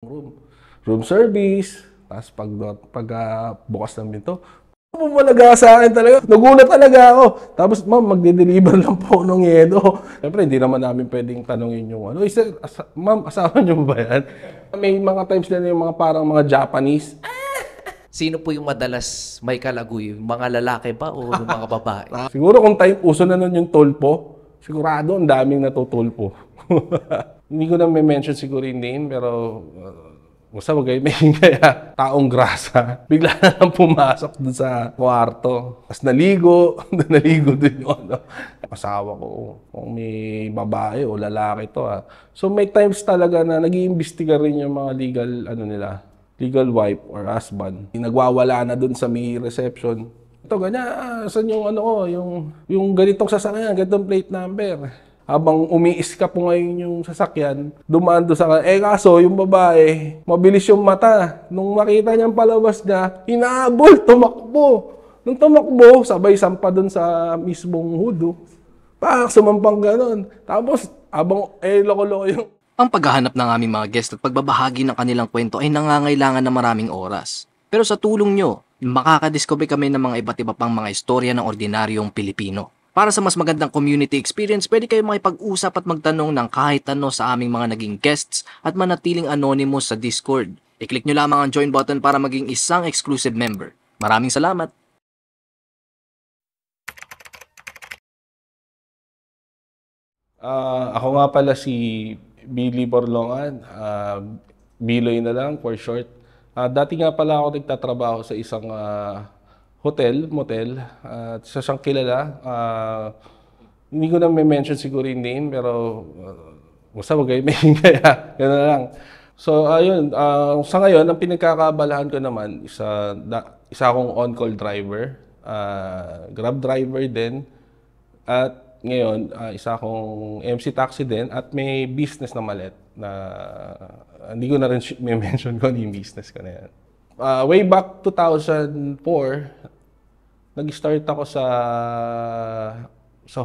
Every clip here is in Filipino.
Room service, tapos bukas ng pinto, bumalaga sa akin talaga. Nagulat talaga ako. Tapos, ma'am, magde-deliver lang po ng yelo. Siyempre, hindi naman namin pwedeng tanongin yung ano. Ma'am, asawa niyo ba yan? May mga times na yung mga parang mga Japanese. Sino po yung madalas may kalaguy? Yung mga lalaki ba o yung mga babae? Siguro kung time uso na nun yung tulpo, sigurado ang daming natutulpo. Hindi ko na may mention siguro yung name, pero basta wag kayo may kaya taong grasa. Bigla na lang pumasok dun sa kwarto. Tapos naligo, naligo dun yung ano. Asawa ko, kung may babae o lalaki to ha. So may times talaga na nag-iimbestiga rin yung mga legal, ano nila, legal wife or husband. Nagwawala na dun sa may reception. Ito, ganyan, saan yung ano ko, yung ganitong sasakyan, ganitong plate number. Habang umiis ka po ngayon yung sasakyan, dumaan doon sa... kaso yung babae, mabilis yung mata. Nung makita niyang palabas niya, hinahabol, tumakbo. Nung tumakbo, sabay sampa doon sa mismong hudo. Sumampang ganon. Tapos, habang loko-loko yung... Ang paghahanap ng aming mga guest at pagbabahagi ng kanilang kwento ay nangangailangan ng maraming oras. Pero sa tulong nyo, makakadiscover kami ng mga iba't iba pang mga istorya ng ordinaryong Pilipino. Para sa mas magandang community experience, pwede kayo makipag-usap at magtanong ng kahit ano sa aming mga naging guests at manatiling anonymous sa Discord. I-click nyo lamang ang join button para maging isang exclusive member. Maraming salamat! Ako nga pala si Billy Borlongan, Biloy na lang for short. Dati nga pala ako nagtatrabaho sa isang motel, at isa siyang kilala. Hindi ko na may mention siguro yung name, pero basta wag kayo may kaya, gano'n lang. So, ayun, sa ngayon, ang pinagkakabalahan ko naman, isa akong on-call driver, Grab driver din, at ngayon, isa akong MC taxi din, at may business na malit na hindi ko na rin may mention ko yung business ko na yan. Way back 2004, nag-start ako sa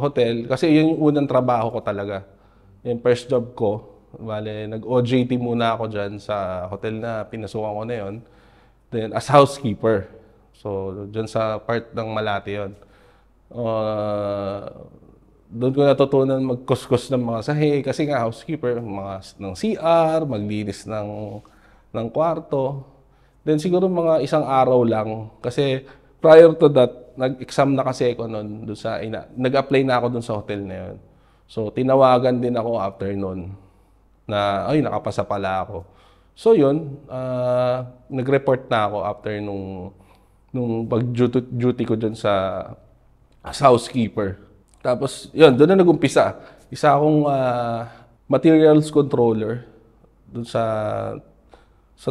hotel kasi yun yung unang trabaho ko talaga. Yung first job ko, bale, nag-OJT muna ako dyan sa hotel na pinasukan ko na yun. Then, as housekeeper. So, dyan sa part ng Malate yun. Doon ko natutunan magkuskus ng mga sahi kasi nga housekeeper, ng CR, maglinis ng kwarto. Then siguro mga isang araw lang kasi prior to that, nag-exam na kasi ako noon doon sa nag-apply na ako doon sa hotel na yun. So tinawagan din ako after noon na ay nakapasa pala ako. So yun, nag-report na ako after nung pag-duty ko doon as housekeeper. Tapos yun, doon na nag-umpisa. Isa akong materials controller doon sa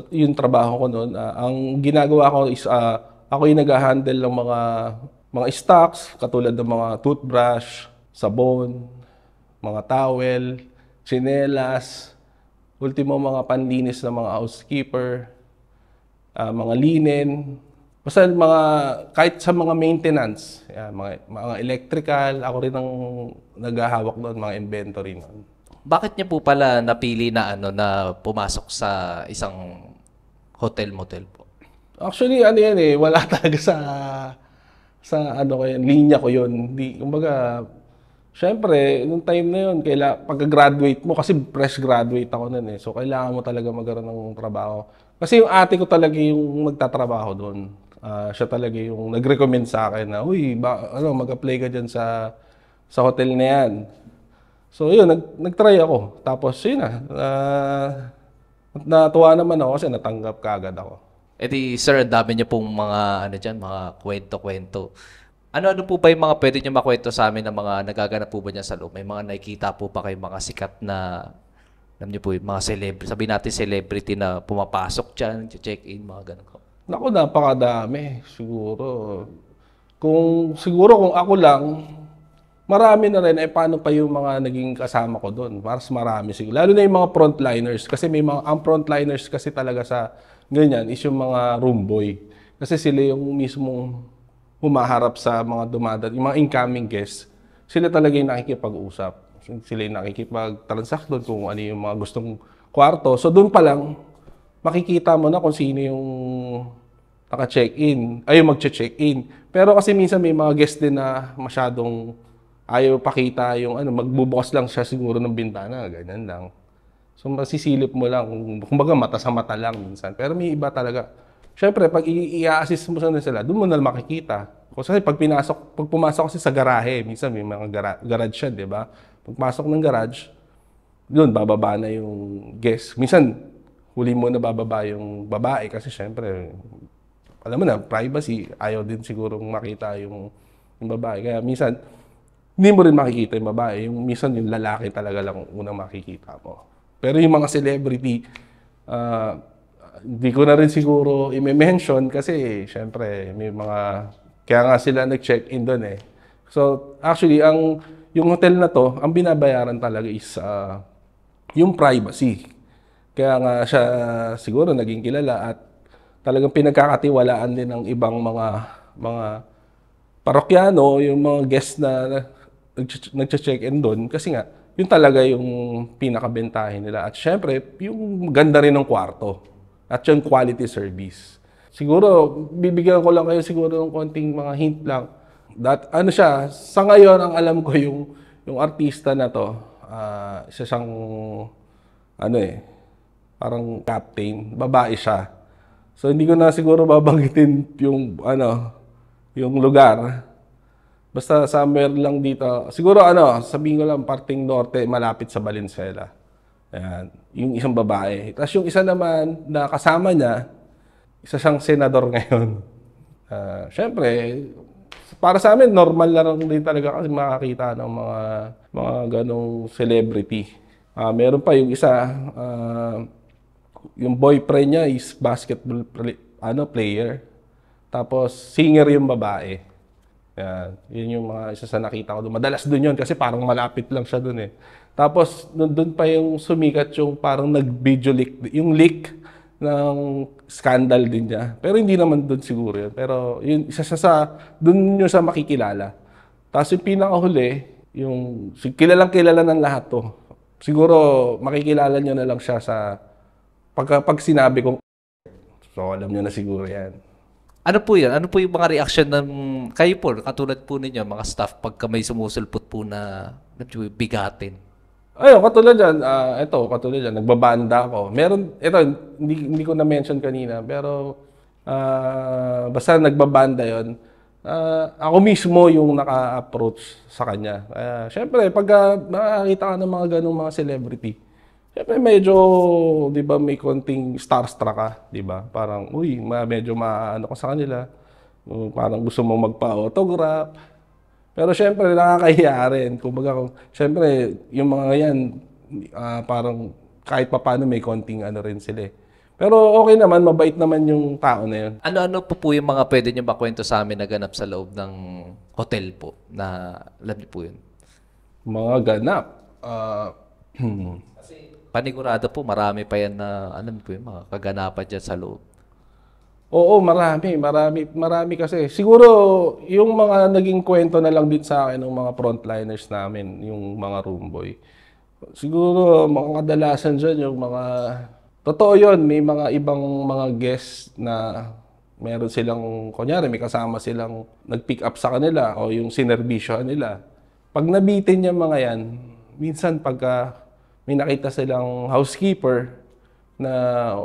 yung trabaho ko noon. Ang ginagawa ko is ako yung nag-handle ng mga stocks katulad ng mga toothbrush, sabon, mga towel, tsinelas, ultimo mga panlinis ng mga housekeeper, mga linen, basta kahit sa mga maintenance, mga electrical, ako rin ang naghahawak doon, mga inventory noon. Bakit niyo po pala napili na na pumasok sa isang hotel-motel po? Actually, ano yan wala talaga sa ano ko yan, linya ko yun. Kumbaga, syempre, nung time na yun, pagka-graduate mo, kasi fresh graduate ako nun so kailangan mo talaga magkaroon ng trabaho. Kasi yung ate ko talaga yung magtatrabaho doon. Siya talaga yung nag-recommend sa akin na, uy, mag-apply ka dyan sa hotel na yan. So yun, nag-try ako. Tapos yun natuwa naman ako kasi natanggap kaagad ako. E di, sir, ang dami niyo pong mga, mga kwento-kwento. Ano po ba yung mga pwede niyo makwento sa amin ng mga nagaganap po ba niya sa loob? May mga nakikita po pa kayo mga sikat na, alam niyo po, yung mga celebrity, sabihin natin celebrity na pumapasok dyan, check-in, mga ganun ko. Naku, napakadami. Siguro kung ako lang, marami na rin, paano pa yung mga naging kasama ko doon? Mas marami siguro. Lalo na yung mga frontliners. Kasi ang frontliners kasi talaga sa ganyan is yung mga room boy. Kasi sila yung mismong humaharap sa mga yung mga incoming guests. Sila talaga yung nakikipag-usap. Sila yung nakikipag-transact doon kung ano yung mga gustong kwarto. So doon pa lang, makikita mo na kung sino yung naka-check-in, ay magche-check-in. Pero kasi minsan may mga guest din na masyadong ayaw pakita yung ano, magbubukas lang siya siguro ng bintana, ganyan lang. So masisilip mo lang, kumbaga mata sa mata lang minsan. Pero may iba talaga. Siyempre, pag i-assist mo sila, doon mo na makikita. Kasi pag pumasok kasi sa garahe, minsan may mga garage siya, di ba? Pagpasok ng garage, doon bababa na yung guest. Minsan, huli mo na bababa yung babae kasi siyempre, alam mo na, privacy, ayaw din siguro makita yung babae. Kaya minsan, hindi mo rin makikita yung babae. Minsan yung lalaki talaga lang unang makikita mo. Pero yung mga celebrity, hindi ko na rin siguro i-mention kasi syempre may mga, kaya nga sila nag-check-in doon eh. So actually, yung hotel na to, ang binabayaran talaga is yung privacy. Kaya nga siya siguro naging kilala at talagang pinagkakatiwalaan din ng ibang mga parokyano, yung mga guests na nag-check-in doon kasi nga yun talaga yung pinakabentahin nila. At syempre, yung ganda rin ng kwarto at yung quality service. Siguro, bibigyan ko lang kayo siguro ng konting mga hint lang. Ano siya, sa ngayon, ang alam ko yung artista na to, isa siyang, parang captain, babae siya. So, hindi ko na siguro babanggitin yung lugar. Basta somewhere lang dito. Siguro sabihin ko lang parting norte, malapit sa Valenzuela. Ayan, yung isang babae. Tapos yung isa naman na kasama niya, isa siyang senador ngayon. Siyempre, para sa amin, normal lang din talaga kasi makakita ng mga ganong celebrity. Meron pa yung isa, yung boyfriend niya is basketball player. Tapos singer yung babae. Yan. Yun yung mga isa sa nakita ko doon. Madalas doon yun kasi parang malapit lang siya doon eh. Tapos doon pa yung sumikat yung parang nag-video leak. Yung leak ng scandal din niya. Pero hindi naman doon siguro yun. Pero yun, isa doon nyo sa makikilala. Tapos yung pinakahuli, yung kilalang-kilala ng lahat to. Siguro makikilala nyo na lang siya sa pag sinabi kong so alam nyo na siguro yan. Ano po yan? Ano po yung mga reaction ng kayo po, katulad po ninyo, mga staff, pagka may sumusulpot po na bigatin? Ayun, katulad dyan, nagbabanda ako. Meron, hindi ko na-mention kanina, pero basta nagbabanda yon. Ako mismo yung naka-approach sa kanya. Siyempre, pag nakakita ka ng mga ganong mga celebrity, siyempre medyo, di ba, may konting starstruck ka, di ba? Parang, medyo maano ka sa kanila. Parang gusto mo magpa-autograph. Pero siyempre, nakakahiya rin. Kumbaga, siyempre, yung mga yan, parang kahit papaano may konting rin sila. Pero okay naman, mabait naman yung tao na yun. Ano-ano po yung mga pwede nyo makwento sa amin na ganap sa loob ng hotel po? Na alam niyo po yun? Mga ganap? Panigurado po, marami pa yan na, alam po yung mga kaganapan dyan sa loob. Oo, marami kasi. Siguro, yung mga naging kwento na lang din sa akin ng mga frontliners namin, yung mga room boy. Siguro, mga kadalasan dyan, yung mga... Totoo yun, may mga ibang mga guests na meron silang, kunyari, may kasama silang nag-pick up sa kanila o yung sinerbisyo nila. Pag nabitin yung mga yan, minsan pagka may nakita silang housekeeper na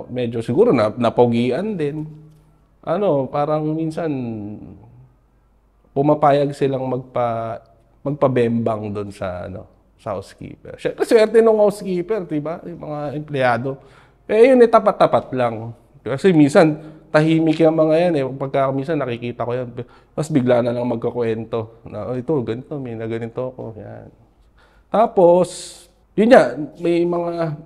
medyo siguro napogian din. Parang minsan pumapayag silang magpabembang doon sa housekeeper. Syempre, swerte ng housekeeper, diba? Yung mga empleyado. Yun tapat-tapat lang. Kasi minsan tahimik yung mga yan eh. Pagka minsan nakikita ko yan, mas bigla na lang magkakwento na ito, ganito, may na ganito ako. Yan. Tapos, yun nga, may mga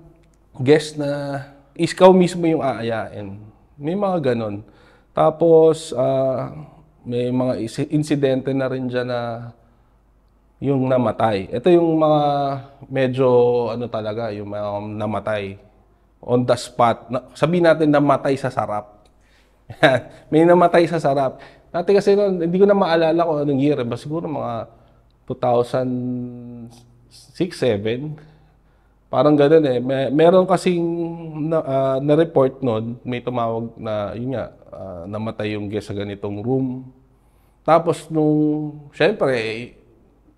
guest na ikaw mismo yung aayain. May mga ganon. Tapos, may mga insidente na rin dyan na yung namatay. Ito yung mga medyo talaga, yung mga namatay on the spot. Sabihin natin namatay sa sarap. May namatay sa sarap. Dati kasi hindi ko na maalala kung anong year. Siguro mga 2006, 2007. Parang gano'n eh. Meron kasing na-report nun, may tumawag na, yun nga, namatay yung guest sa ganitong room. Tapos syempre,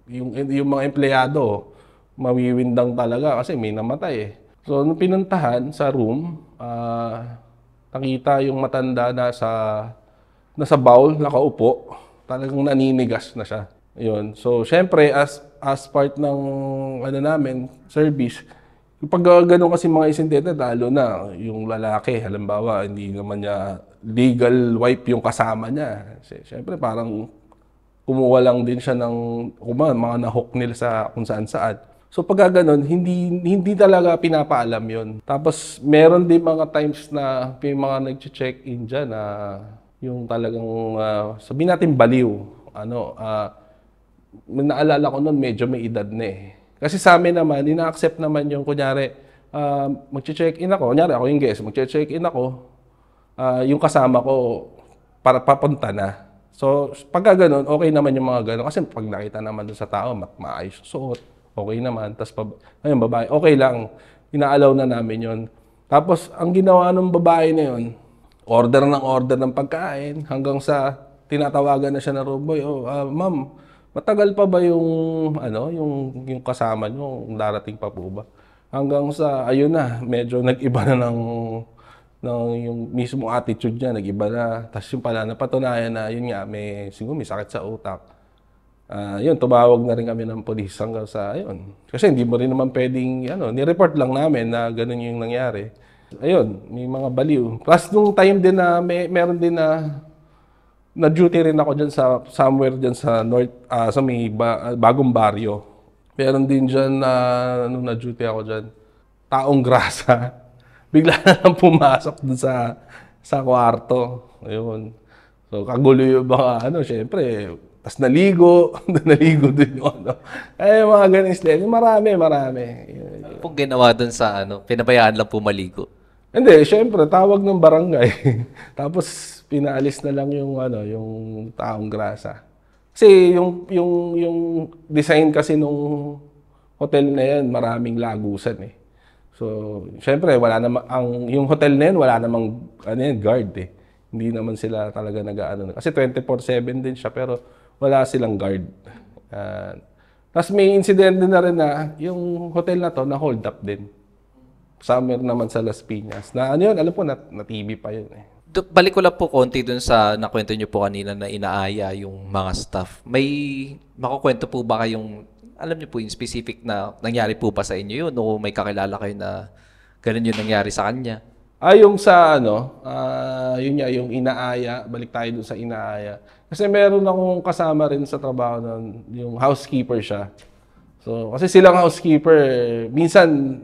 yung mga empleyado, mawiwindang talaga kasi may namatay eh. So, nung pinuntahan sa room, nakita yung matanda nasa bowl, nakaupo. Talagang naninigas na siya. Yun. So, syempre, as part ng namin, service, pag ganun kasi mga insidente, lalo na yung lalaki, halimbawa, hindi naman niya legal wife yung kasama niya. Kasi, syempre, parang kumuha lang din siya ng mga nahook nila sa kung saan-saan. So pag ganun, hindi talaga pinapaalam yon. Tapos meron din mga times na may mga nag-check-in dyan na yung talagang sabihin natin baliw. Naalala ko noon medyo may edad na eh. Kasi sa amin naman, ina-accept naman yung kunyari, mag-check-in ako, kunyari ako yung guest, mag-check-in ako, yung kasama ko para papunta na. So, pagka ganun, okay naman yung mga ganun. Kasi pag nakita naman dun sa tao, maayos suot, okay naman. Tapos, ayun, babae, okay lang. Inaalaw na namin yon. Tapos, ang ginawa ng babae na yon, order ng pagkain, hanggang sa tinatawagan na siya ng room boy, ma'am, matagal pa ba yung kasama nyo, darating pa po ba? Hanggang sa, ayun na, medyo nag-iba na yung mismo attitude niya, nag-iba na. Tapos yung pala, napatunayan na, yun nga, siguro may sakit sa utak. Yun, tumawag na rin kami ng polis hanggang sa, ayun. Kasi hindi mo rin naman pwedeng, ni-report lang namin na ganun yung nangyari. Ayun, may mga baliw. Plus, nung time din na, meron din na duty rin ako dyan somewhere dyan sa north, sa may bagong baryo. Meron din dyan na, nung na-duty ako dyan, taong grasa. Bigla na lang pumasok dun sa kwarto. Ayun. So, kagulo yung mga, syempre, tas naligo din yung mga ganun sila. Marami. Ano pong ginawa dun sa pinabayaan lang po maligo? Hindi, syempre, tawag ng barangay. Tapos, pinaalis na lang yung taong grasa. Kasi yung design kasi nung hotel na yan, maraming lagusan eh. So, syempre, wala namang yung hotel na yan, wala namang guard eh. Hindi naman sila talaga kasi 24/7 din siya pero wala silang guard. Tapos may incident din na rin na yung hotel na to na hold up din. Summer naman sa Las Piñas. Na alam po, na TV pa yun eh. Balik ko lang po konti dun sa nakwento nyo po kanina na inaaya yung mga staff. May makukwento po ba kayong, alam niyo po yung specific na nangyari po pa sa inyo yun o may kakilala kayo na ganun yung nangyari sa kanya? Yung sa yun nga, yung inaaya, balik tayo dun sa inaaya. Kasi meron akong kasama rin sa trabaho nun, yung housekeeper siya. So, kasi silang housekeeper, minsan,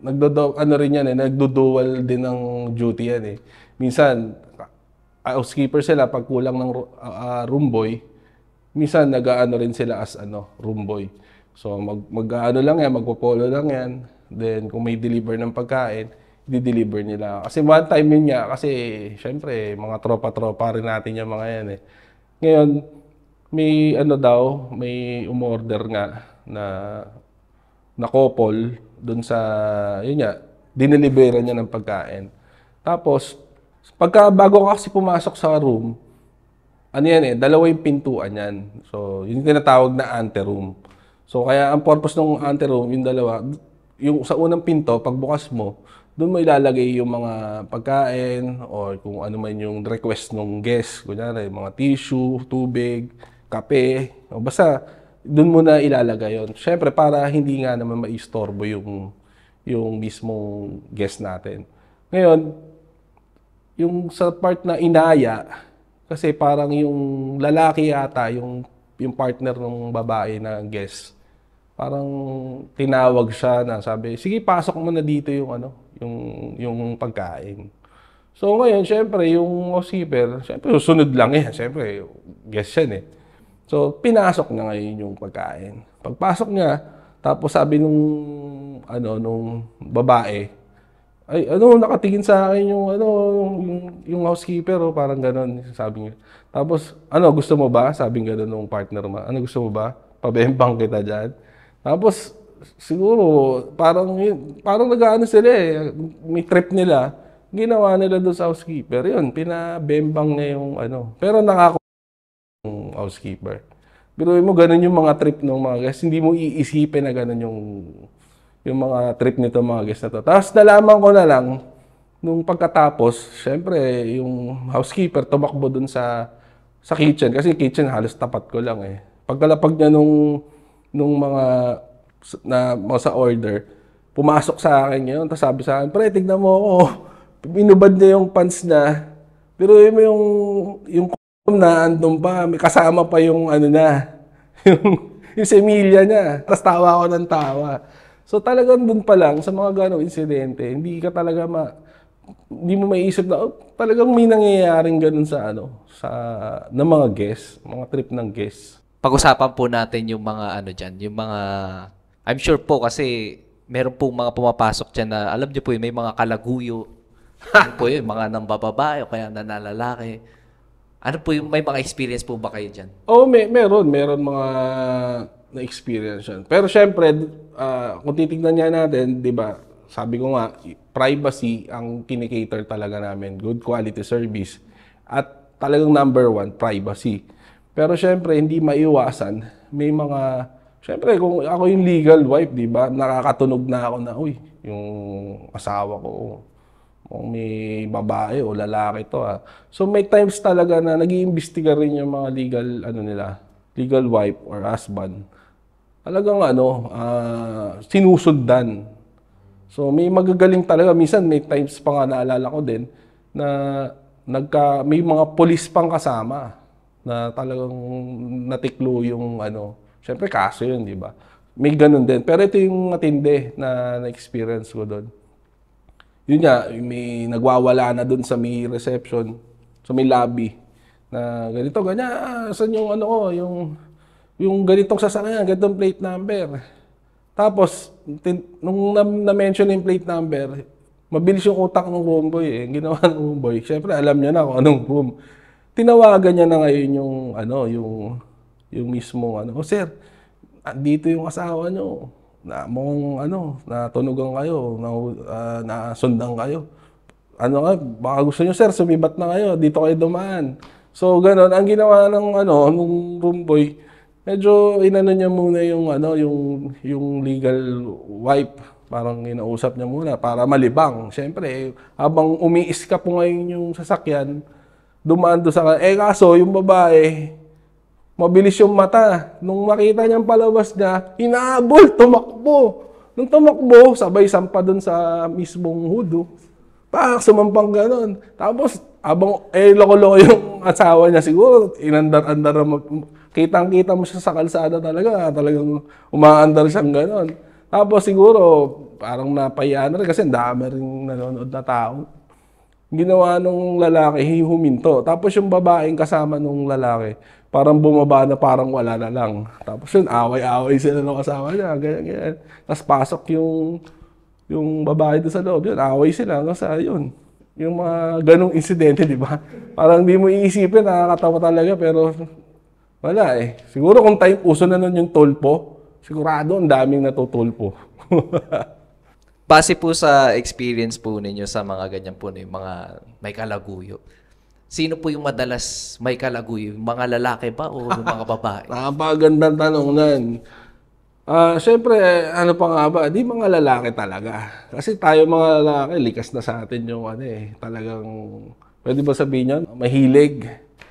nagdo-dual din ng duty yan eh. Minsan, housekeeper sila pag kulang ng room boy, minsan rin sila as room boy. So magpopolo lang yan. Then kung may deliver ng pagkain, di-deliver nila. Kasi one time yun nga, kasi syempre mga tropa-tropa rin natin yung mga yan eh. Ngayon, may may umorder nga na couple dun sa, yun nga, dineliveran niya ng pagkain. Tapos, bago kasi pumasok sa room, yan eh, dalawa yung pintuan yan. So, yun yung tinatawag na anteroom. So, kaya ang purpose ng anteroom, yung dalawa, yung sa unang pinto, pagbukas mo, doon mo ilalagay yung mga pagkain or kung ano man yung request ng guest. Kunyari, mga tissue, tubig, kape. O basta, doon mo na ilalagay yun. Siyempre, para hindi nga naman maistorbo yung mismong guest natin. Ngayon, yung sa part na inaya, kasi parang yung lalaki yata, yung partner ng babae na guest, parang tinawag siya na sabi, sige pasok mo na dito yung pagkain. So ngayon, syempre, yung housekeeper, syempre susunod lang yan, syempre guest yan eh. So pinasok na ngayon yung pagkain. Pagpasok niya, tapos sabi nung babae, ay, nakatingin sa akin yung housekeeper, parang gano'n, sabi niya. Tapos, gusto mo ba? Sabi gano'n nung partner mo. Gusto mo ba? Pabembang kita dyan. Tapos, siguro, parang nag-ano sila eh, may trip nila, ginawa nila doon sa housekeeper, yun, pinabembang niya yung ano. Pero nakako yung housekeeper. Pero mo, ganun yung mga trip ng mga guests, hindi mo iisipin na ganun yung mga trip nito mga guests na to. Tapos nalaman ko na lang, nung pagkatapos, syempre, yung housekeeper tumakbo dun sa kitchen. Kasi kitchen halos tapat ko lang eh. Pagkalapag niya nung mga sa order, pumasok sa akin yun. Tapos sabi sa akin, pre, tignan mo ako. Binubad niya yung pants niya. Pero yung na andun pa, may kasama pa yung ano na, yung semilya niya. Tapos tawa ako ng tawa. So talagang dun pa lang, sa mga ganong insidente, hindi hindi mo maiisip na, talagang may nangyayaring ganun sa ng mga guests, mga trip ng guests. Pag-usapan po natin yung mga ano dyan, yung mga, I'm sure po kasi meron pong mga pumapasok dyan na, alam niyo po yun, may mga kalaguyo. Ano po yun, mga nambababae o kaya nanlalaki. Ano po yung, may mga experience po ba kayo dyan? Oo, meron mga na-experience yan. Pero syempre, kung titignan niya natin, di ba, sabi ko nga, privacy ang kinikater talaga namin. Good quality service. At talagang number one, privacy. Pero syempre, hindi maiwasan. May mga, syempre, kung ako yung legal wife, di ba, nakakatunog na ako na, uy, yung asawa ko, kung may babae o lalaki to So may times talaga na nag-iimbestiga rin yung mga legal wife or husband. Talagang sinusundan. So may magagaling talaga. Minsan may times pa nga naalala ko din na may mga police pang kasama na talagang natiklo yung Syempre kaso yun, di ba? May ganun din. Pero ito yung matindi na na-experience ko doon. Yun nga, may nagwawala na doon sa may reception, sa may lobby, na ganito, ganyan, saan yung yung ganitong sasakyan, ganitong plate number. Tapos, nung na-mention yung plate number, mabilis yung utak ng homeboy eh. Ginawa ng homeboy, syempre alam niya na kung anong room. Tinawagan niya na ngayon yung mismong sir, dito yung asawa niyo. Natunugan kayo, nasundan kayo. Baka gusto nyo sir, sumibat na kayo, dito kayo dumaan. So, gano'n, ang ginawa nung room boy, medyo niya muna yung legal wife. Parang inausap niya muna para malibang. Siyempre, habang umiis ka po ngayon yung sasakyan, dumaan doon sa kaso, yung babae, mabilis yung mata. Nung makita niyang palabas niya, hinahabol, tumakbo. Nung tumakbo, sabay sampa dun sa mismong hudo. Sumampang ganon. Tapos, abang, loko-loko yung asawa niya siguro, inandar-andar kitang-kita mo siya sa kalsada talaga. Talagang umaandar siyang ganon. Tapos siguro, parang napayaan na rin kasi dami rin nanonood na tao. Ginawa nung lalaki, huminto. Tapos yung babaeng kasama nung lalaki, parang bumaba na parang wala na lang. Tapos yun, away-away sila ng kasama niya, ganyan. Tapos pasok yung babae doon sa loob, yun, away sila hanggang sa yun. Yung mga ganong insidente, di ba? Parang di mo iisipin, nakakatawa talaga, pero wala eh. Siguro kung uso na nun yung tulpo, sigurado ang daming natutulpo. Base po sa experience po ninyo sa mga ganyan po, yung mga may kalaguyo, sino po yung madalas may kalaguyo? Yung mga lalaki ba o yung mga babae? Napakagandang tanong nan. Siyempre, pa nga ba? Di mga lalaki talaga. Kasi tayo mga lalaki, likas na sa atin yung talagang, pwede ba sabihin yun? Mahilig.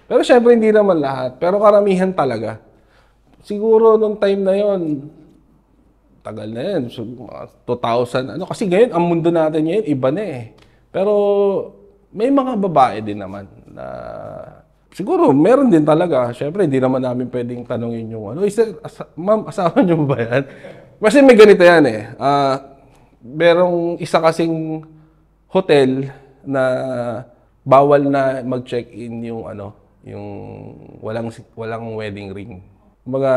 Pero siyempre, hindi naman lahat. Pero karamihan talaga. Siguro nung time na yon, tagal na yan. So, 2000, kasi ngayon, ang mundo natin ngayon, iba na eh. Pero, may mga babae din naman na siguro meron din talaga. Syempre hindi naman namin pwedeng tanungin yung ma'am, asawa niyo ba yan? Kasi may ganito yan eh. Merong isa kasing hotel na bawal na mag-check-in yung yung walang wedding ring. Mga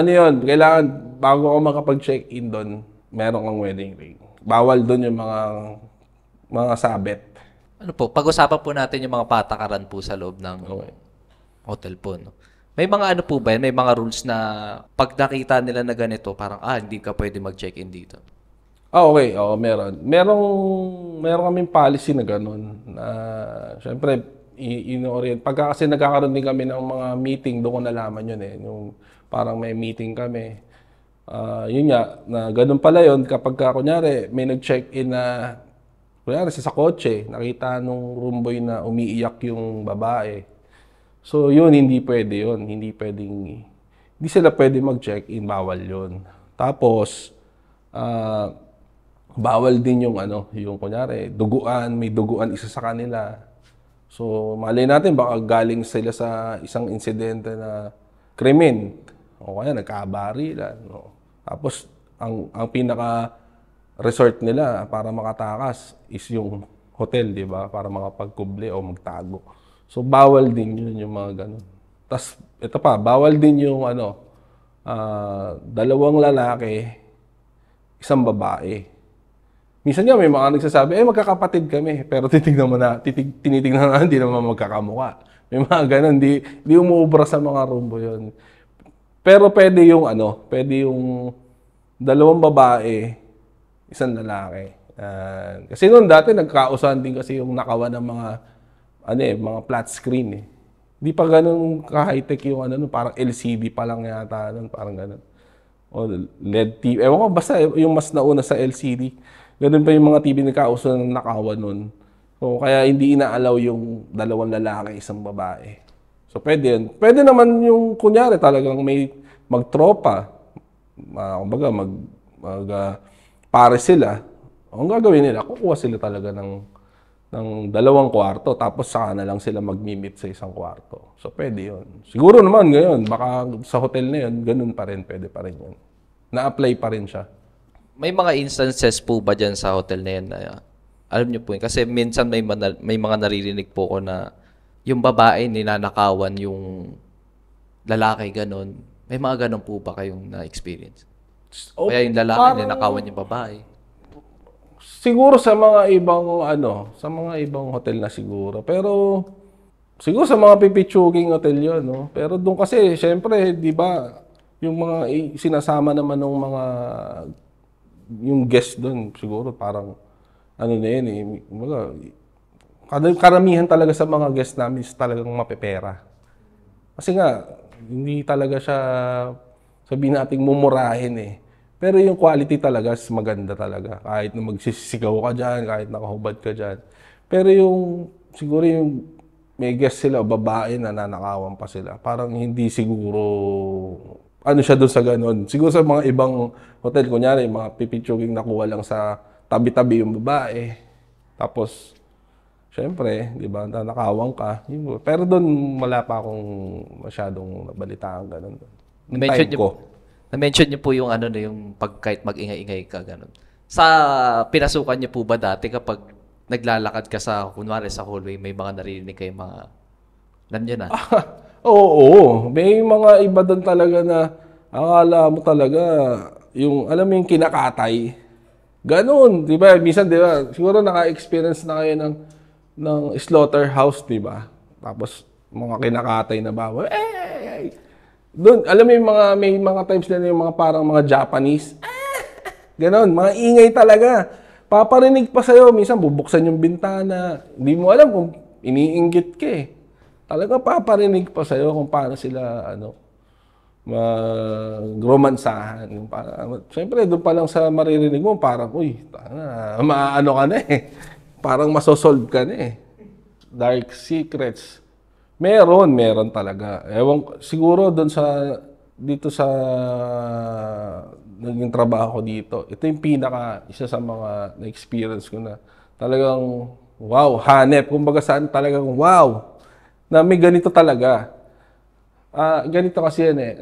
yun, kailangan bago ako makapag-check-in doon, meron kang wedding ring. Bawal doon yung mga sabit. Ano po, pag-usapan po natin yung mga patakaran po sa loob ng hotel po. No? May mga ano po ba yan? May mga rules na pag nakita nila na ganito, parang, hindi ka pwede mag-check-in dito. Okay. Oo, meron. Meron kaming policy na gano'n. Na, syempre, ino-orient. Pagka kasi nagkakaroon din kami ng mga meeting, doon ko nalaman yun eh. Yung parang may meeting kami. Yun nga, na ganun pala yun. Kapag kunyari, may nag-check-in na, kunyari sa kotse, nakita nung room boy na umiiyak yung babae. So yun, hindi pwede yun. Hindi sila pwede mag-check-in, bawal yun. Tapos, bawal din yung yung kunyari, may duguan isa sa kanila. So, malay natin, baka galing sila sa isang insidente na krimen. O kaya nagkabarilan. No? Tapos, ang pinaka-resort nila para makatakas is yung hotel, di ba? Para makapagkuble o magtago. So, bawal din yun yung mga ganun. Tapos, ito pa, bawal din yung dalawang lalaki, isang babae. Minsan nga may mga nagsasabi, magkakapatid kami. Pero tinitignan na, hindi naman magkakamukha. May mga ganun, di umuubra sa mga rumbo yun. Pero pwede yung dalawang babae, isang lalaki. Kasi noon dati nagkausahan din kasi yung nakawan ng mga flat screen eh. Di pa ganun ka-high-tech yung parang LCD pa lang yata nun, parang ganun. O LED TV. Ewan ko, basta yung mas nauna sa LCD. Ganun pa yung mga TV na kauso ng nakawan nun. So, kaya hindi ina-allow yung dalawang lalaki, isang babae. So, pwede yun. Pwede naman yung, kunyari, talagang may magtropa. Kumbaga, pare sila. Ang gagawin nila, kukuha sila talaga ng dalawang kwarto, tapos saka na lang sila mag-meet sa isang kwarto. So, pwede yun. Siguro naman ngayon, baka sa hotel na yun, ganun pa rin, pwede pa rin yun. Na-apply pa rin siya. May mga instances po ba dyan sa hotel na yan na, alam niyo po yun, kasi minsan may mga naririnig po ko na yung babae ninanakawan yung lalaki, ganun. May mga ganun po ba kayong na-experience? Kaya yung lalaki ninakawan yung babae. Siguro sa mga ibang hotel na siguro. Pero siguro sa mga pipitsuging hotel 'yon, no. Pero doon kasi syempre, 'di ba, yung mga sinasama naman ng mga yung guest doon siguro parang na yun eh. Karamihan talaga sa mga guest namin is talagang mapepera. Kasi nga hindi talaga siya sabihin nating mumurahin eh. Pero yung quality talaga is maganda talaga. Kahit na magsisigaw ka dyan, kahit nakahubad ka dyan. Pero siguro yung may guest sila, babae na nanakawan pa sila. Parang hindi siguro, siya doon sa ganun. Siguro sa mga ibang hotel, kunyari, mga pipitsuging nakuha lang sa tabi-tabi yung babae. Tapos, syempre, di ba, nanakawan ka. Pero doon, wala pa akong masyadong nabalitaan ganun. Na-mention niyo po yung yung kahit mag-ingay-ingay ka, ganun. Sa pinasukan niyo po ba dati kapag naglalakad ka kunwari sa hallway, may mga naririnig kayo mga, alam niyo na? Oo. May mga iba doon talaga na akala mo talaga, alam mo yung kinakatay. Ganun, di ba? Minsan, di ba, siguro naka-experience na kayo ng slaughterhouse, di ba? Tapos, mga kinakatay na bawal. Doon, alam mo may mga times na yung mga parang mga Japanese. Ganon, mga ingay talaga. Paparinig pa sa'yo, minsan bubuksan yung bintana. Hindi mo alam kung iniinggit ka eh. Talaga paparinig pa sa'yo kung paano sila, mag-romansahan. Siyempre, doon pa lang sa maririnig mo, parang, maano ka na eh. Parang masosolve ka na eh. Dark secrets. Meron talaga. Siguro doon dito sa naging trabaho ko dito, ito yung isa sa mga na-experience ko na talagang, wow, hanep. Kumbaga saan talagang, wow, na may ganito talaga. Ganito kasi yan eh.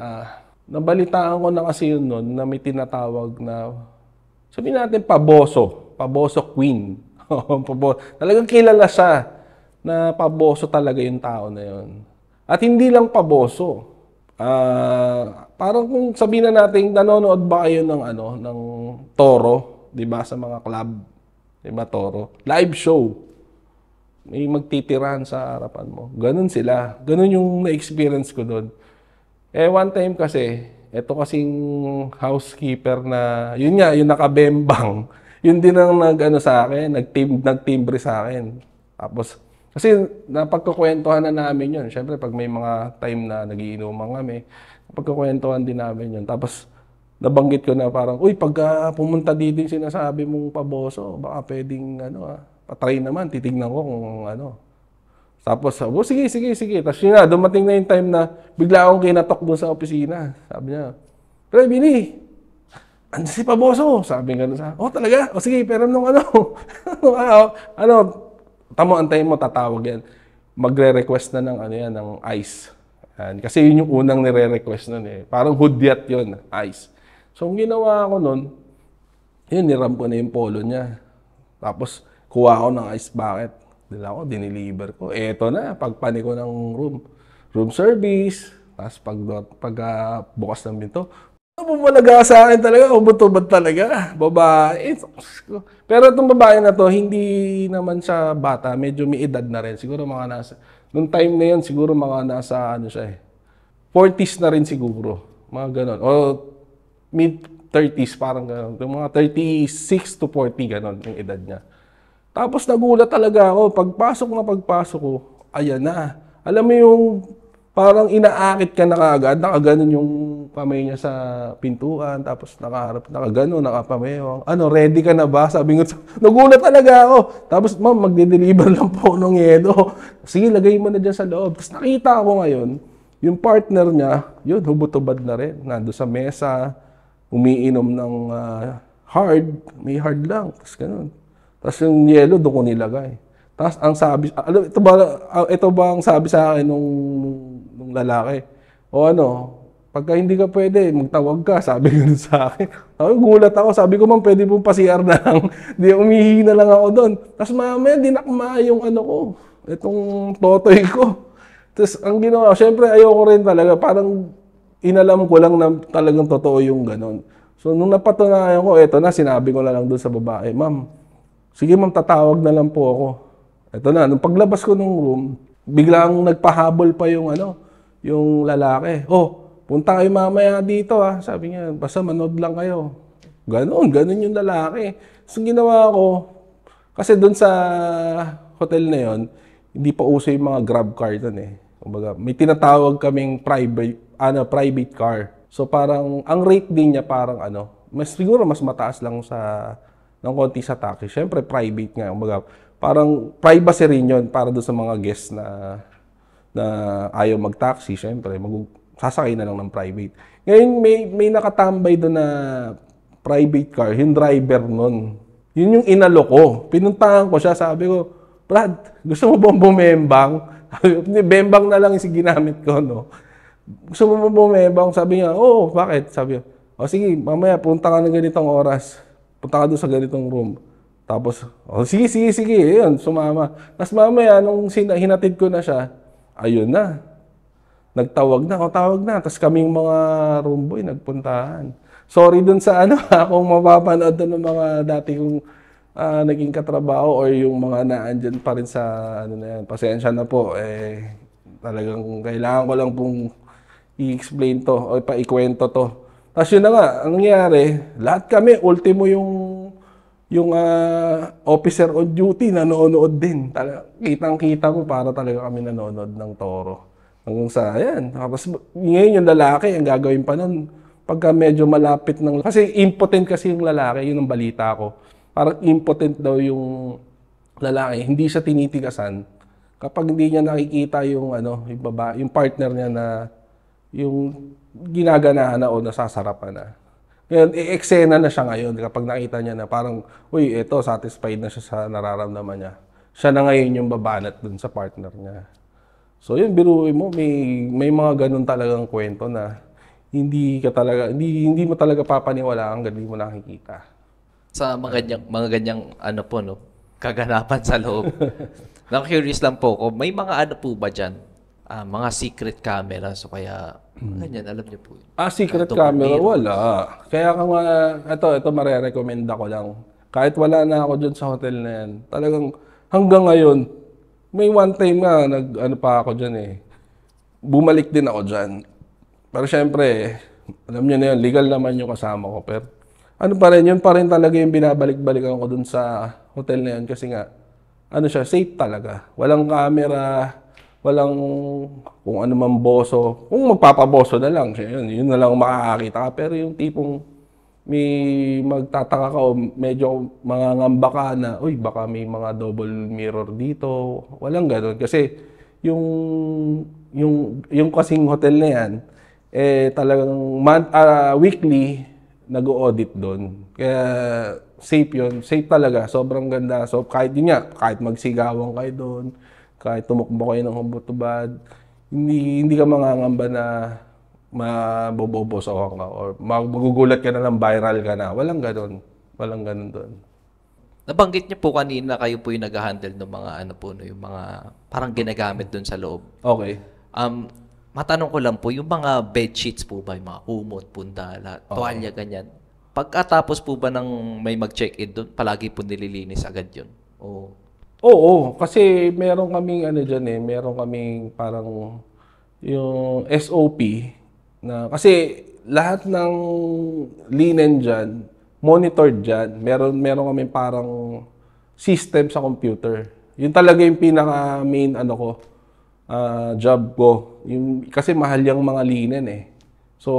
Nabalitaan ko na kasi yun noon na may tinatawag na, sabihin natin, Paboso Queen. Talagang kilala siya na paboso talaga yung tao na yun. At hindi lang paboso. Parang kung sabihin na natin, nanonood ba kayo ng Toro, 'di ba, sa mga club, 'di ba, Toro? Live show. May magtitirahan sa harapan mo. Ganun sila. Ganun yung na-experience ko doon. One time kasi, ito kasing housekeeper na, yun nga, yung nakabembang, yun din ang nag-ano sa akin, nagtimbre sa akin. Tapos, kasi napagkukwentuhan na namin yun. Siyempre, pag may mga time na nagiinuman kami, napagkukwentuhan din namin yun. Tapos, nabanggit ko na parang, uy, pagka pumunta dito yung sinasabi mong paboso, baka pwedeng, patry naman, titignan ko kung ano. Tapos, sige, sige, sige. Tapos yun na, dumating na yung time na bigla akong kinatok doon sa opisina. Sabi niya, Pre, Billy, andiyan si Paboso. Sabi nga sa, talaga? Sige, pero nung tamo, antayin mo, tatawag yan. Magre-request na ng, ng ice. Yan. Kasi yun yung unang nire-request nun eh. Parang hudyat yun, ice. So, ang ginawa ko nun, yun, niram ko na yung polo niya. Tapos, kuha ko ng ice bucket. Dila ko, diniliver ko. Eto na, pagpani ko ng room service. Tapos pag bukas ng pinto, bumalaga sa akin talaga, ubot-ubot talaga. Babae. Pero itong babae na to, hindi naman siya bata. Medyo may edad na rin. Siguro mga nasa, nung time na yun, siguro mga nasa, 40s na rin siguro. Mga ganon. O mid-30s, parang ganon. Yung mga 36 to 40, ganon yung edad niya. Tapos nagulat talaga ako. Pagpasok ko, ayan na. Alam mo yung parang inaakit ka na kaagad, nakaganon yung kamay niya sa pintuan, tapos nakaganon, nakapamewang. Ready ka na ba? Sabi ko, nagulat talaga ako. Tapos, ma'am, magde-deliver lang po ng yelo. Sige, lagay mo na dyan sa loob. Tapos nakita ko ngayon, yung partner niya, yun, hubot-hubad na rin. Nando sa mesa, umiinom ng hard, may hard lang. Tapos ganun. Tapos yung yelo, doon ko nilagay. Tapos ang sabi, ito ba ang sabi sa akin nung lalaki? Pagka hindi ka pwede, magtawag ka, sabi ko sa akin. Gulat ako, sabi ko, ma'am, pwede po pa-CR na lang. Di, umihi na lang ako doon. Tapos mamaya, dinakma yung itong totoy ko. Tapos ang ginawa, syempre ayoko rin talaga, parang inalam ko lang na talagang totoo yung ganon. So nung napatunayan ko, eto na, sinabi ko na lang doon sa babae, ma'am, sige ma'am, tatawag na lang po ako. Ito na, nung paglabas ko ng room, biglang nagpahabol pa yung yung lalaki. Punta kayo mamaya dito Sabi niya, basta manood lang kayo. Ganon yung lalaki. So ginawa ko, kasi doon sa hotel na yon, hindi pa uso yung mga grab car doon eh. Kumbaga, may tinatawag kaming private car. So parang, ang rate din niya parang siguro mas mataas lang ng konti sa taxi. Siyempre, private nga. Kumbaga, parang privacy rin yun para doon sa mga guests na ayaw mag-taxi. Siyempre, sasakay na lang ng private. Ngayon, may nakatambay doon na private car, yung driver nun. Yun yung inalo ko. Pinuntahan ko siya, sabi ko, Brad, gusto mo bang bumembang? Bembang na lang yung ginamit ko, no? Gusto mo bang bumembang? Sabi niya, oo, bakit? Sabi niya, sige, mamaya, punta ka na ganitong oras. Punta ka doon sa ganitong room. Tapos, sige, yun, sumama. Tapos mamaya, nung hinatid ko na siya, ayun na. Tawag na. Tapos kaming mga room boy, nagpuntahan. Sorry dun sa kung mapapanood doon ng mga dati kong naging katrabaho or yung mga naandyan pa rin sa na yan. Pasensya na po. Talagang kailangan ko lang pong i-explain to o ikwento to. Tapos yun na nga, ang nangyari, lahat kami, ultimo yung officer on duty, nanonood din. Kitang-kita ko para talaga kami nanonood ng Toro. Hanggang sa, ayan. Tapos ngayon yung lalaki, ang gagawin pa nun, pagka medyo malapit ng... Kasi impotent kasi yung lalaki, yun ang balita ko. Parang impotent daw yung lalaki, hindi siya tinitigasan. Kapag hindi niya nakikita yung, yung babae, yung partner niya na yung ginaganahan na o nasasarapan na. Ngayon, eksena na siya ngayon kapag nakita niya na parang, uy, eto, satisfied na siya sa nararamdaman niya. Siya na ngayon yung babanat dun sa partner niya. So yun, biruin mo, may mga ganun talagang kwento na hindi mo talaga papaniwalaan hanggang hindi mo nakikita. Sa mga ganyang kaganapan sa loob. Na-curious lang po ko, may mga po ba dyan? Mga secret cameras o kaya ganyan, alam niyo po. Secret camera? Wala. Kaya ito marerecommend ko lang. Kahit wala na ako dyan sa hotel na yan, talagang hanggang ngayon, may one time nga, pa ako dyan eh. Bumalik din ako dyan. Pero syempre, alam niyo na yun, legal naman yung kasama ko. Pero ano pa rin, yun pa rin talaga yung binabalik-balikan ko dun sa hotel na yun. Kasi nga, ano siya, safe talaga. Walang camera, walang kung ano man boso. Kung magpapaboso na lang, yun na lang makakakita ka. Pero yung tipong may magtataka ka o medyo mangangamba ka na, uy, baka may mga double mirror dito. Walang ganun. Kasi yung, yung kasing hotel na yan, talagang weekly nag-audit doon. Kaya safe yun. Safe talaga. Sobrang ganda. So kahit yun nga, kahit magsigawan kayo doon, kahit tumukbo kayo ng hubot-tubad, hindi ka mangangamba na mabobobosohan ka or magugulat ka na lang, viral ka na. Walang ganun. Walang ganun doon. Nabanggit niyo po kanina kayo po yung nag-handle ng mga ano po, no, yung mga parang ginagamit doon sa loob. Okay. Matanong ko lang po, yung mga bed sheets po ba, yung mga kumot, pundala, tuwalya, ganyan. Pagkatapos po ba ng may mag-check-in doon, palagi po nililinis agad yun? O Oo, kasi meron kaming ano dyan meron kaming parang yung SOP na, kasi lahat ng linen dyan, monitored dyan. Meron kaming parang system sa computer. Yun talaga yung pinaka main ano ko, job ko. Kasi mahal yung mga linen So,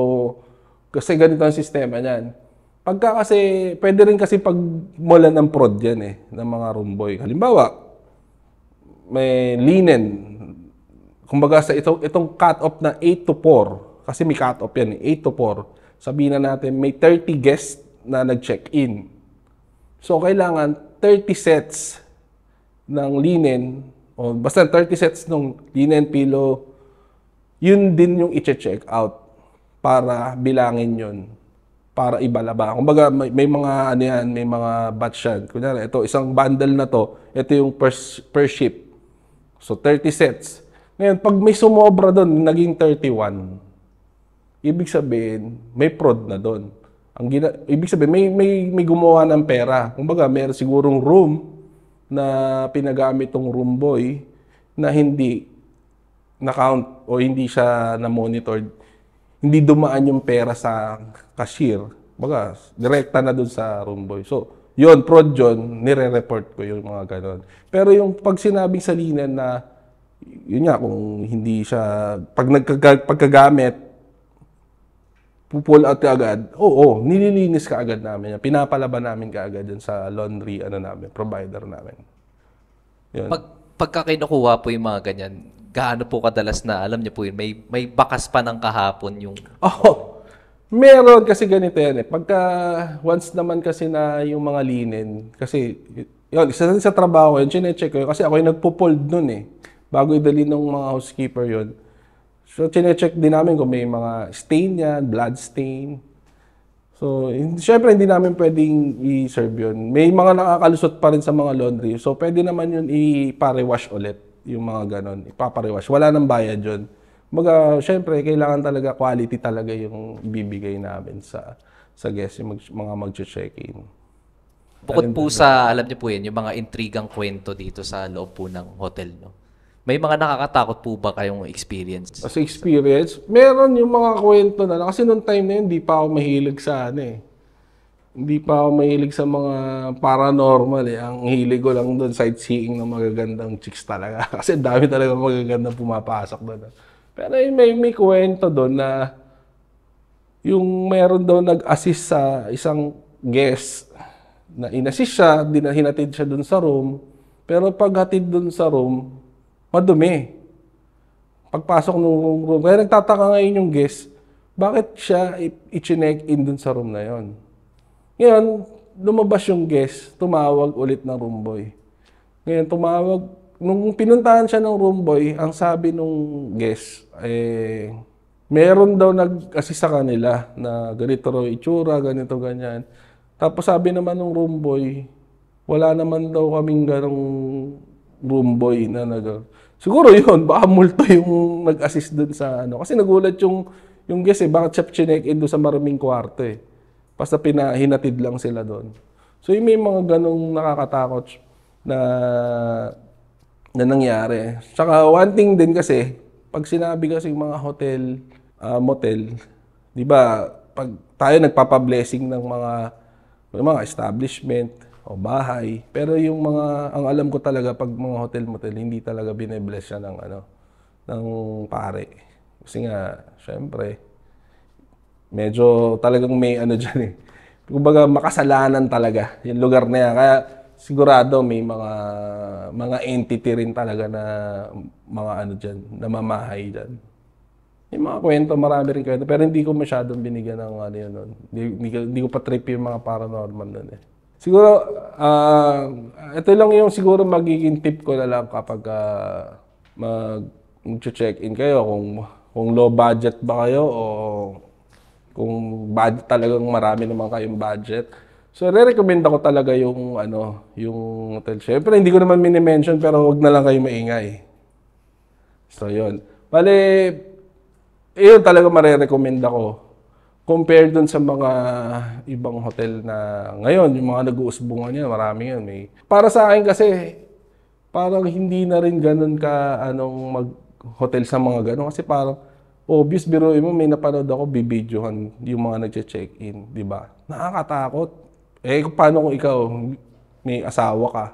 kasi ganito ang sistema niyan. Pagka kasi, pwede rin kasi pagmulan ng prod yan ng mga room boy. Halimbawa, may linen. Kumbaga sa itong cut-off na 8 to 4, kasi may cut-off yan 8 to 4, sabihin na natin may 30 guests na nag-check-in. So, kailangan 30 sets ng linen, o basta 30 sets ng linen pillow, yun din yung i-check out para bilangin yun, para ibalaba. Kumbaga, may mga ano yan, may mga batch yan. Kunyari, ito, isang bundle na to, ito yung per ship. So, 30 sets. Ngayon, pag may sumobra doon, naging 31. Ibig sabihin, may prod na doon. Ibig sabihin, may gumawa ng pera. Kumbaga, may sigurong room na pinagamit tong room boy na hindi na-count o hindi siya na-monitored. Hindi dumaan yung pera sa cashier. Baga, direkta na dun sa room boy. So, yun, prod yun, nire-report ko yung mga ganon. Pero yung pag sinabing sa linen na, yun nga, kung hindi siya, pagkagamit, pull out ka agad, nililinis ka agad namin. Pinapalaban namin ka agad dun sa laundry, provider namin. Yun. Pagka kinukuha po yung mga ganyan, gaano po kadalas na, alam niyo po yun, may bakas pa ng kahapon yung... Meron kasi ganito yan Pagka once naman kasi na yung mga linen, kasi yun, isa sa trabaho yun, chinecheck ko yun, kasi ako yung nagpo-fold nun bago idali ng mga housekeeper yun. So, chinecheck din namin kung may mga stain yan, blood stain. So, syempre hindi namin pwedeng i-serve yun. May mga nakakalusot pa rin sa mga laundry. So, pwede naman yun i-parewash ulit, yung mga ganon. Ipaparewash. Wala nang bayad yun. Syempre, kailangan talaga, quality talaga yung bibigay namin sa guests, yung mga mag-check-in. Bukod po sa, alam niyo po yun, yung mga intrigang kwento dito sa loob po ng hotel, no? May mga nakakatakot po ba kayong experience? As experience, meron yung mga kwento na, kasi noong time na yun, hindi pa ako mahilig sa Hindi pa ako mahilig sa mga paranormal Ang hilig ko lang doon, sightseeing ng magagandang chicks talaga. Kasi dami talaga magagandang pumapasok doon. Pero may kwento doon na yung meron daw nag-assist sa isang guest na inassist siya, hinatid siya doon sa room. Pero paghatid doon sa room, madumi. Pagpasok ng room, kaya nagtataka ngayon yung guest, bakit siya i-check in dun sa room na yon? Ngayon, lumabas yung guest, tumawag ulit ng room boy. Ngayon, nung pinuntahan siya ng room boy, ang sabi nung guest, meron daw nag-assist sa kanila na ganito raw itsura, ganito, ganyan. Tapos sabi naman ng room boy, wala naman daw kaming ganong room boy na siguro yun, baka multo yung nag-assist dun sa Kasi nagulat yung guest bakit siya chinek-in doon sa maraming kwarto Basta hinatid lang sila doon. So yung may mga ganong nakakatakot na nangyari. Tsaka one thing din kasi, pag sinabi kasi yung mga hotel motel, 'di ba? Pag tayo nagpapa-blessing ng mga establishment o bahay, pero yung ang alam ko talaga pag mga hotel-motel hindi talaga bine-bless siya ng ng pare. Kasi nga, syempre, medyo talagang may diyan eh. Kumbaga makasalanan talaga yung lugar na yan. Kaya sigurado may mga entity rin talaga na mga diyan, namamahay diyan. Yung mga kwento, marami rin kwento, pero hindi ko masyadong binigyan ng yun nun. Hindi ko pa trip yung mga paranormal nun eh. Siguro, ito lang yung siguro magiging tip ko na lang kapag mag-check-in kayo, kung low budget ba kayo o kung budget talagang marami naman kayong budget. So, re-recommend ako talaga yung yung hotel. Siyempre, hindi ko naman mini-mention pero wag na lang kayo maingay. So, yun. Bale, yun talaga mare-recommend ako. Compare dun sa mga ibang hotel na ngayon, yung mga nag-uusbungan niya, marami yun. Para sa akin kasi, parang hindi na rin ganun ka mag-hotel sa mga ganun. Kasi parang, obvious, biruin mo, may napanood ako, bibidyohan yung mga nagche-check-in, di ba? Nakakatakot. Paano kung ikaw, may asawa ka,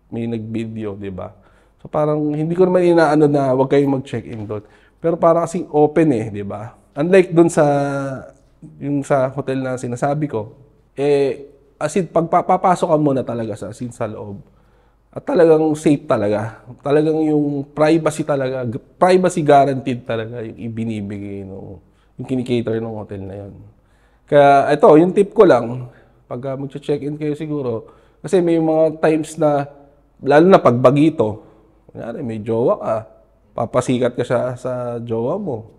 may nag-video, di ba? So parang hindi ko naman inaano na huwag kayong mag-check-in doon. Pero parang kasing open di ba? Unlike doon sa hotel na sinasabi ko, as in, pagpapasok ka muna talaga sa loob. At talagang safe talaga. Talagang yung privacy talaga, privacy guaranteed talaga yung ibinibigay yung kinikater ng hotel na yun. Kaya ito, yung tip ko lang, pag mag-check-in kayo siguro, kasi may mga times na, lalo na pag bagito, kunyari may jowa ka, papasikat ka sa jowa mo.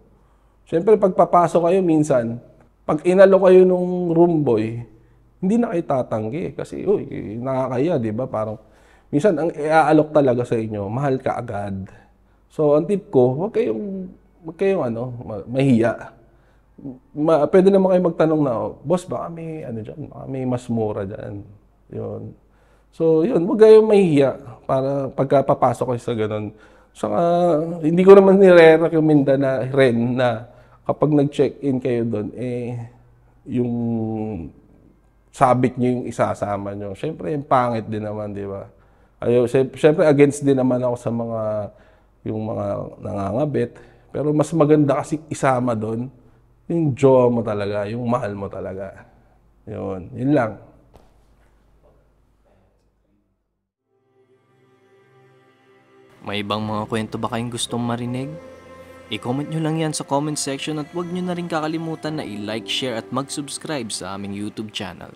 Siyempre, pag papasok kayo minsan, pag inalo kayo nung room boy, hindi na kayo tatanggi. Kasi, uy, nakakaya, di ba? Parang, minsan, ang iaalok talaga sa inyo, mahal ka agad. So, ang tip ko, huwag kayong mahiya. Pwede naman kayo magtanong na, boss, baka may, baka may mas mura dyan. Yun. So, yun, huwag kayong mahiya para pagkapapasok kayo sa ganun. Saka, hindi ko naman nire-recommenda na kapag nag-check-in kayo doon, yung sabit nyo yung isasama nyo. Siyempre, yung pangit din naman, di ba? Siyempre, against din naman ako sa yung mga nangangabit. Pero mas maganda kasi isama doon, yung jowa mo talaga, yung mahal mo talaga. Yun lang. May ibang mga kwento ba kayong gustong marinig? I-comment nyo lang yan sa comment section at huwag nyo na rin kakalimutan na i-like, share at mag-subscribe sa aming YouTube channel.